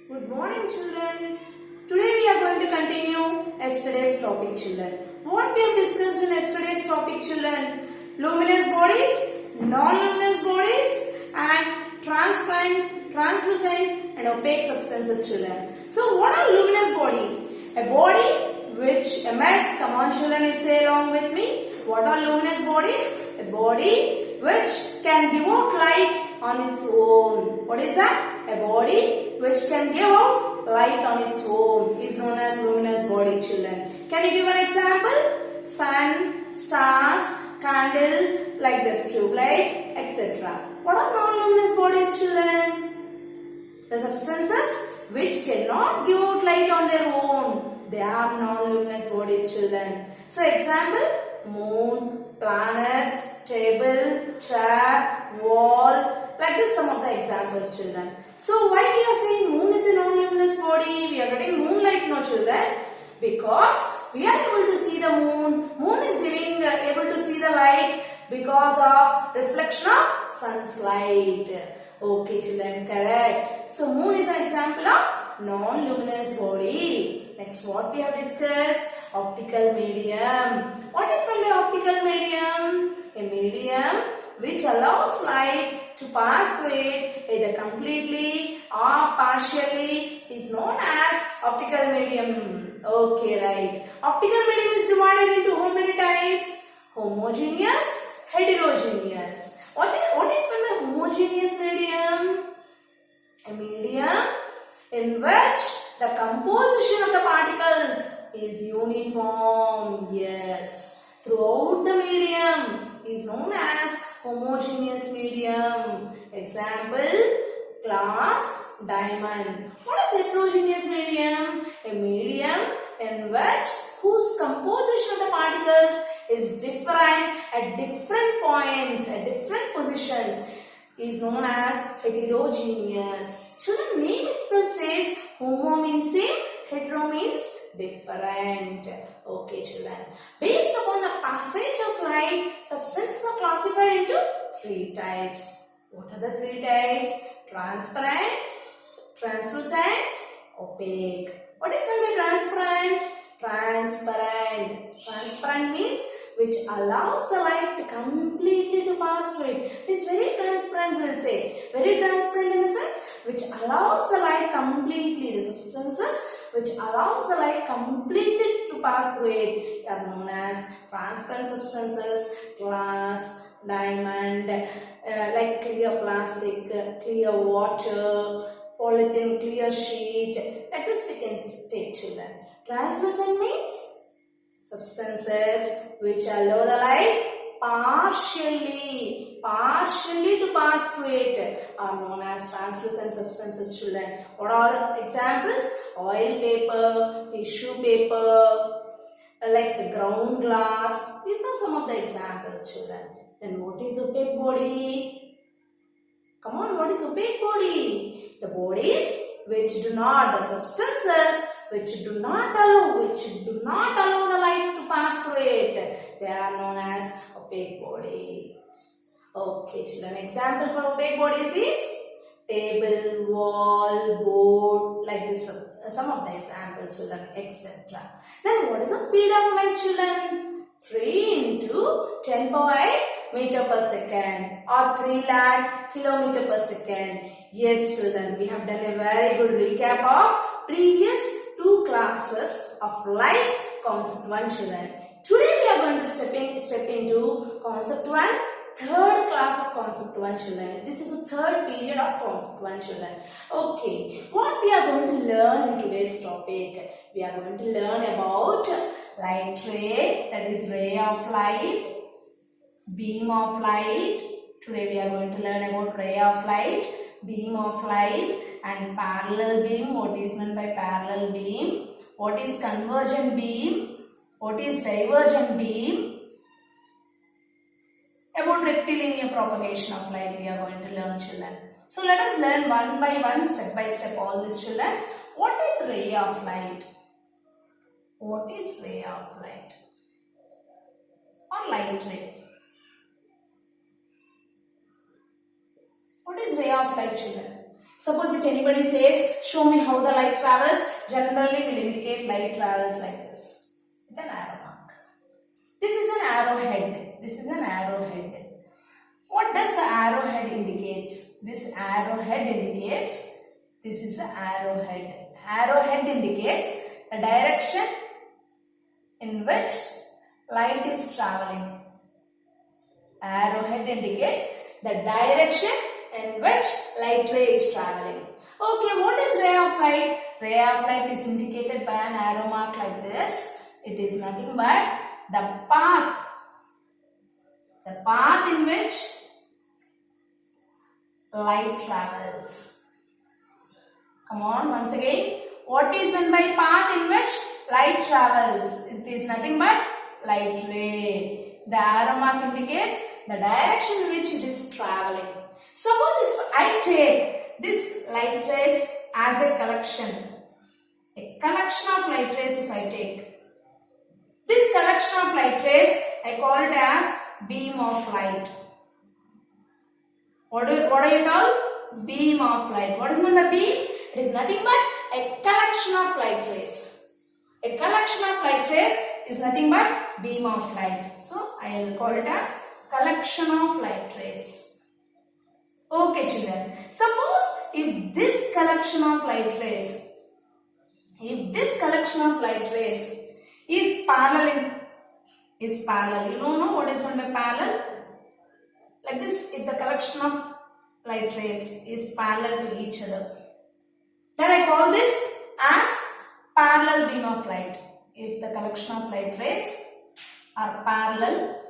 Good morning, children. Today we are going to continue yesterday's topic, children. What we have discussed in yesterday's topic, children? Luminous bodies, non-luminous bodies, and transparent, translucent, and opaque substances, children. So, what are luminous body? A body which emits. Come on, children, you say along with me. What are luminous bodies? A body which can give out light on its own. What is that? A body which can give out light on its own is known as luminous body, children. Can you give an example? Sun, stars, candle, like this tube light, etc. What are non-luminous bodies, children? The substances which cannot give out light on their own. They are non-luminous bodies, children. So, example, moon, planets, table, chair, wall, like this some of the examples, children. So, why we are saying moon is a non-luminous body? We are getting moonlight, no, children? Because we are able to see the moon. Moon is giving able to see the light because of reflection of sun's light. Okay, children, correct. So, moon is an example of non-luminous body. Next, what we have discussed? Optical medium. What is meant by optical medium? A medium which allows light to pass through it either completely or partially is known as optical medium. Okay, right. Optical medium is divided into how many types? Homogeneous, heterogeneous. What is meant by homogeneous medium? A medium in which the composition of the particles is uniform. Yes. Throughout the medium is known as homogeneous medium. Example, glass, diamond. What is heterogeneous medium? A medium in which whose composition of the particles is different at different points, at different positions is known as heterogeneous. Children, name itself says homo means same, hetero means different. Okay, children. Based upon the passage of light, substances are classified into three types. What are the three types? Transparent, translucent, opaque. What is meant by transparent? Transparent means which allows the light completely to pass through it. It is very transparent, we will say. Very transparent in the sense which allows the light completely. The substances which allows the light completely to pass through it are known as transparent substances. Glass, diamond, like clear plastic, clear water, polythene, clear sheet. Like this we can take, children. Translucent means substances which allow the light partially to pass through it are known as translucent substances, children. What are examples? Oil paper, tissue paper, like ground glass. These are some of the examples, children. Then what is opaque body? Come on, what is opaque body? The bodies which do not, the substances which do not allow the light to pass through it. They are known as opaque bodies. Okay, children. Example for opaque bodies is table, wall, board, like this. Some of the examples, children, etc. Then what is the speed of light, children? 3 into 10 power 8 meter per second or 3 lakh kilometer per second. Yes, children, we have done a very good recap of previous 2 classes of light concept 1, children. Today we are going to step into concept 1, third class of concept 1, children. This is the third period of concept 1, children. Okay, what we are going to learn in today's topic? We are going to learn about light ray, that is ray of light, beam of light. Today we are going to learn about ray of light, beam of light, and parallel beam. What is meant by parallel beam? What is convergent beam? What is divergent beam? About rectilinear propagation of light we are going to learn, children. So let us learn one by one, step by step all this, children. What is ray of light? What is ray of light? Or light ray? What is ray of light, children? Suppose if anybody says, show me how the light travels, generally will indicate light travels like this, with an arrow mark. This is an arrowhead. This is an arrowhead. What does the arrowhead indicates? This arrowhead indicates, this is the arrowhead. Arrowhead indicates the direction in which light is traveling. Arrowhead indicates the direction in which light ray is traveling. Okay, what is ray of light? Ray of light is indicated by an arrow mark like this. It is nothing but the path in which light travels. Come on, once again. What is meant by path in which light travels? It is nothing but light ray. The arrow mark indicates the direction in which it is traveling. Suppose if I take this light rays as a collection of light rays if I take. This collection of light rays, I call it as beam of light. What do you call? Beam of light. What is meant by beam? It is nothing but a collection of light rays. A collection of light rays is nothing but beam of light. So, I will call it as collection of light rays. Okay children, suppose if this collection of light rays is parallel, you know what is meant by parallel? Like this, if the collection of light rays is parallel to each other, then I call this as parallel beam of light. If the collection of light rays are parallel,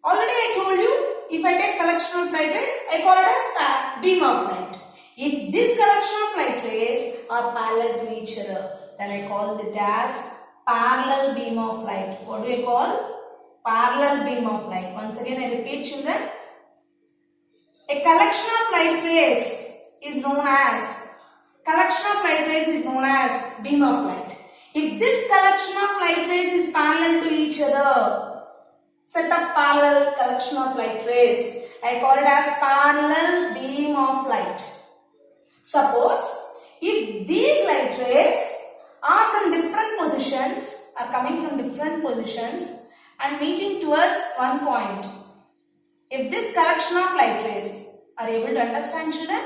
already I told you, if I take collection of light rays, I call it as beam of light. If this collection of light rays are parallel to each other, then I call it as parallel beam of light. What do I call? Parallel beam of light. Once again I repeat children. A collection of light rays is known as beam of light. If this collection of light rays is parallel to each other, set of parallel collection of light rays, I call it as parallel beam of light. Suppose if these light rays are from different positions, are coming from different positions and meeting towards one point. If this collection of light rays, are you able to understand children?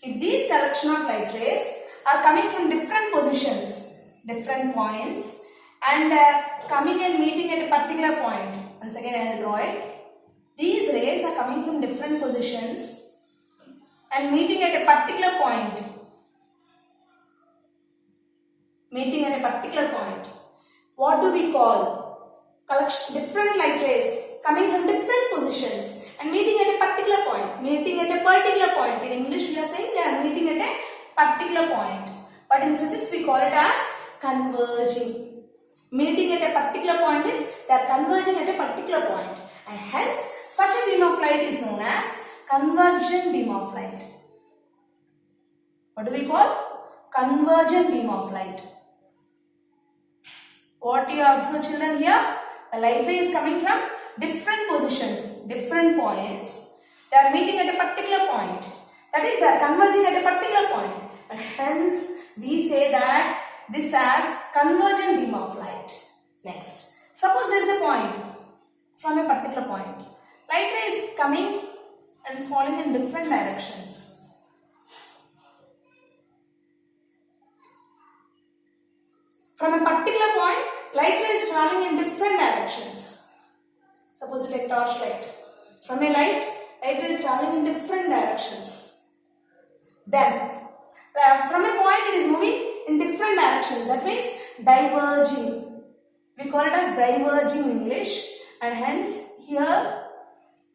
If these collection of light rays are coming from different positions, different points and coming and meeting at a particular point. Once again I will draw it. These rays are coming from different positions and meeting at a particular point. What do we call? Collection, different light rays coming from different positions and meeting at a particular point. In English we are saying they are meeting at a particular point. But in physics we call it as converging. Meeting at a particular point means they are converging at a particular point. And hence such a beam of light is known as convergent beam of light. What do we call? Convergent beam of light. What you observe children here? The light ray is coming from different positions, different points. They are meeting at a particular point. That is, they are converging at a particular point. And hence, we say that this as convergent beam of light. Next, suppose there is a point from a particular point. Light ray is coming and falling in different directions. From a particular point, light ray is traveling in different directions. Suppose you take torchlight. From a light ray is traveling in different directions. Then, from a point it is moving in different directions. That means diverging. We call it as diverging in English. And hence, here,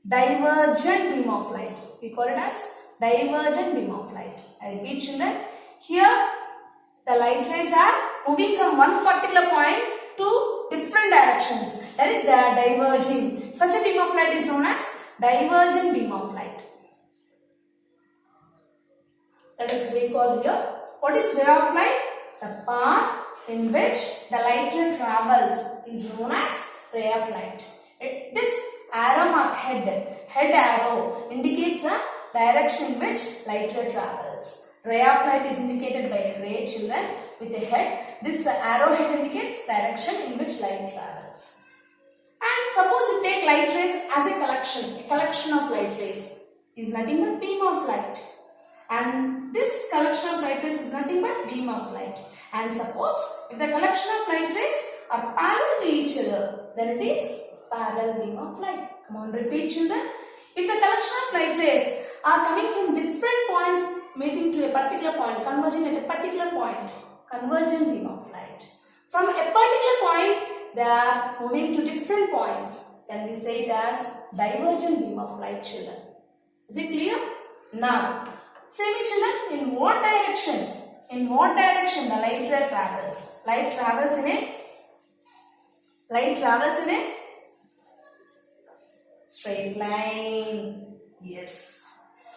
divergent beam of light. We call it as divergent beam of light. I repeat children. Here, the light rays are moving from one particular point to different directions. That is, they are diverging. Such a beam of light is known as divergent beam of light. Let us recall here. What is ray of light? The path in which the light ray travels is known as ray of light. This arrow mark head arrow indicates the direction in which light ray travels. Ray of light is indicated by a ray, children, with a head. This arrowhead indicates direction in which light travels. And suppose you take light rays as a collection of light rays is nothing but beam of light. And this collection of light rays is nothing but beam of light. And suppose if the collection of light rays are parallel to each other, then it is parallel beam of light. Come on, repeat, children. If the collection of light rays are coming from different points meeting to a particular point, converging at a particular point, convergent beam of light. From a particular point, they are moving to different points. Then we say it as divergent beam of light, children. Is it clear? Now, say me, children, in what direction? In what direction the light ray travels? Light travels in a straight line. Yes.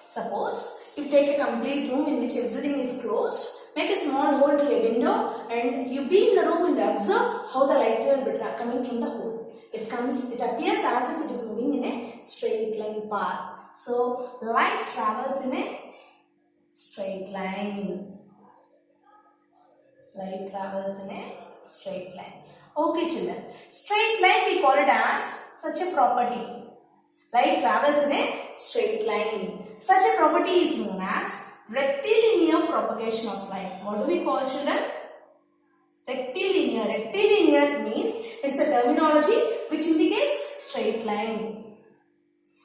Suppose you take a complete room in which everything is closed, make a small hole to a window and you be in the room and observe how the light ray will be coming from the hole. It appears as if it is moving in a straight line path. So, light travels in a straight line. Light travels in a straight line. Okay, children. Straight line we call it as such a property. Light travels in a straight line. Such a property is known as rectilinear propagation of light. What do we call, children? Rectilinear. Rectilinear means it's a terminology which indicates straight line.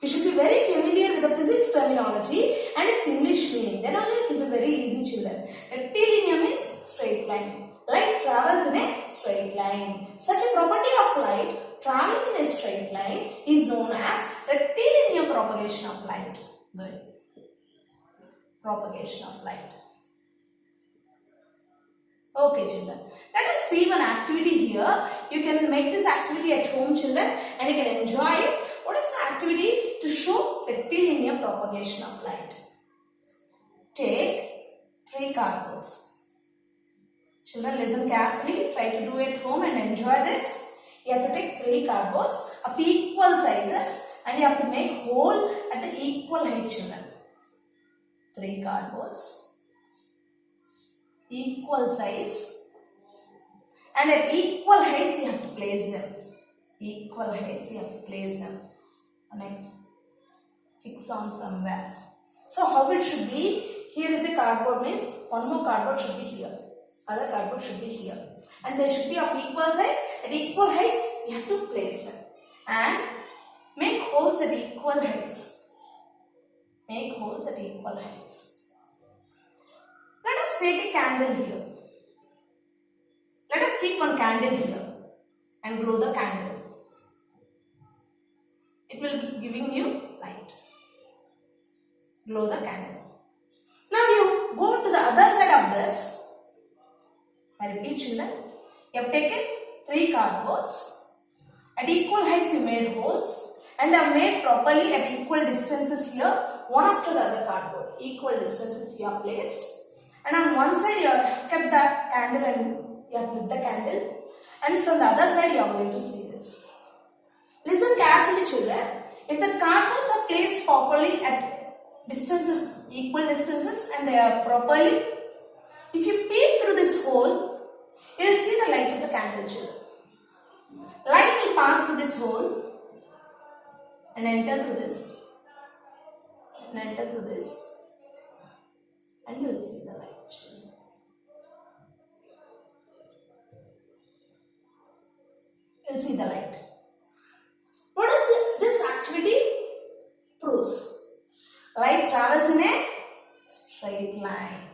You should be very familiar with the physics terminology and its English meaning. Then only it will be very easy, children. Rectilinear means straight line. Light travels in a straight line. Such a property of light traveling in a straight line is known as rectilinear propagation of light. Good. Propagation of light. Okay, children. Let us see one activity here. You can make this activity at home, children, and you can enjoy it. What is the activity to show rectilinear propagation of light? Take 3 cardboards. Children, listen carefully. Try to do it at home and enjoy this. You have to take 3 cardboards of equal sizes and you have to make hole at the equal height, children. 3 cardboards, equal size, and at equal heights you have to place them. Equal heights you have to place them. And fix on somewhere. So how it should be? Here is a cardboard, means one more cardboard should be here. Other cardboard should be here. And they should be of equal size. At equal heights you have to place them. And make holes at equal heights. Make holes at equal heights. Let us take a candle here. Let us keep one candle here and blow the candle. It will be giving you light. Blow the candle. Now you go to the other side of this. I repeat, children. You have taken 3 cardboards. At equal heights you made holes and they are made properly at equal distances here, one after the other cardboard. Equal distances you are placed. And on one side you have kept the candle and you have lit the candle. And from the other side you are going to see this. Listen carefully, children. If the cardboards are placed properly at distances, equal distances, and they are properly, if you peep through this hole, you will see the light of the candle, children. Light will pass through this hole and enter through this, and enter through this, and you will see the light, children. You will see the light. What is this activity proves? Light travels in a straight line.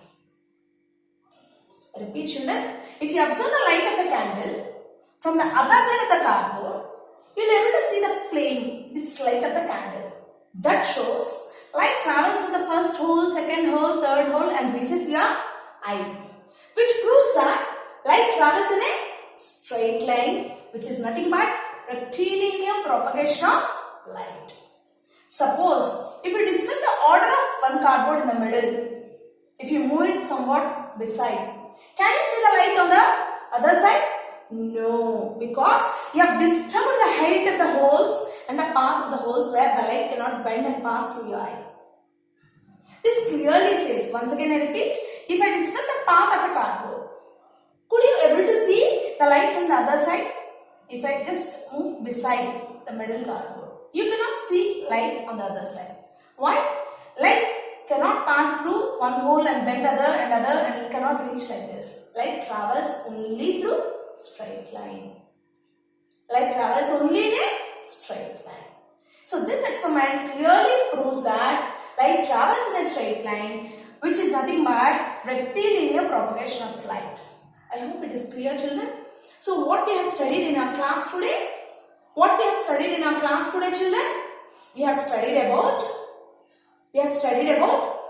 Repeat, children. If you observe the light of a candle from the other side of the cardboard, you will be able to see the flame, this light of the candle. That shows light travels from the first hole, second hole, third hole and reaches your eye. Which proves that light travels in a straight line, which is nothing but rectilinear propagation of light. Suppose if you disturb the order of one cardboard in the middle, if you move it somewhat beside, can you see the light on the other side? No, because you have disturbed the height of the holes and the path of the holes where the light cannot bend and pass through your eye. This clearly says, once again I repeat, if I disturb the path of a cardboard, could you able to see the light from the other side? If I just move beside the middle cardboard, you cannot see light on the other side. Why? Light cannot pass through one hole and bend other and cannot reach like this. Light travels only through straight line. Light travels only in a straight line. So this experiment clearly proves that light travels in a straight line, which is nothing but rectilinear propagation of light. I hope it is clear, children. So what we have studied in our class today? What we have studied in our class today, children? We have studied about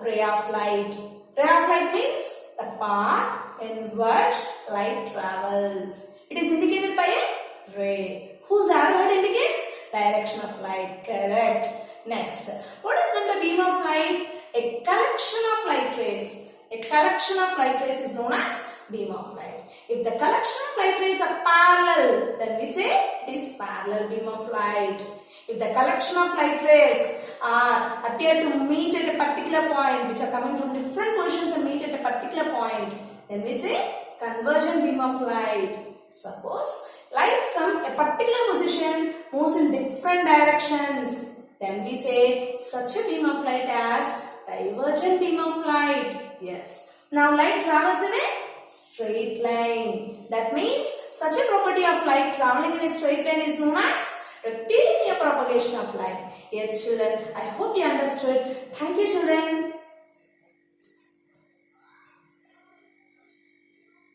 ray of light. Ray of light means the path in which light travels. It is indicated by a ray, whose arrowhead indicates direction of light. Correct. Next, what is meant by beam of light? A collection of light rays. A collection of light rays is known as beam of light. If the collection of light rays are parallel, then we say it is parallel beam of light. If the collection of light rays appear to meet at a particular point, which are coming from different positions and meet at a particular point, then we say convergent beam of light. Suppose light from a particular position moves in different directions, then we say such a beam of light as divergent beam of light. Yes. Now light travels in a straight line. That means such a property of light traveling in a straight line is known as rectilinear propagation of light. Yes, children, I hope you understood. Thank you, children.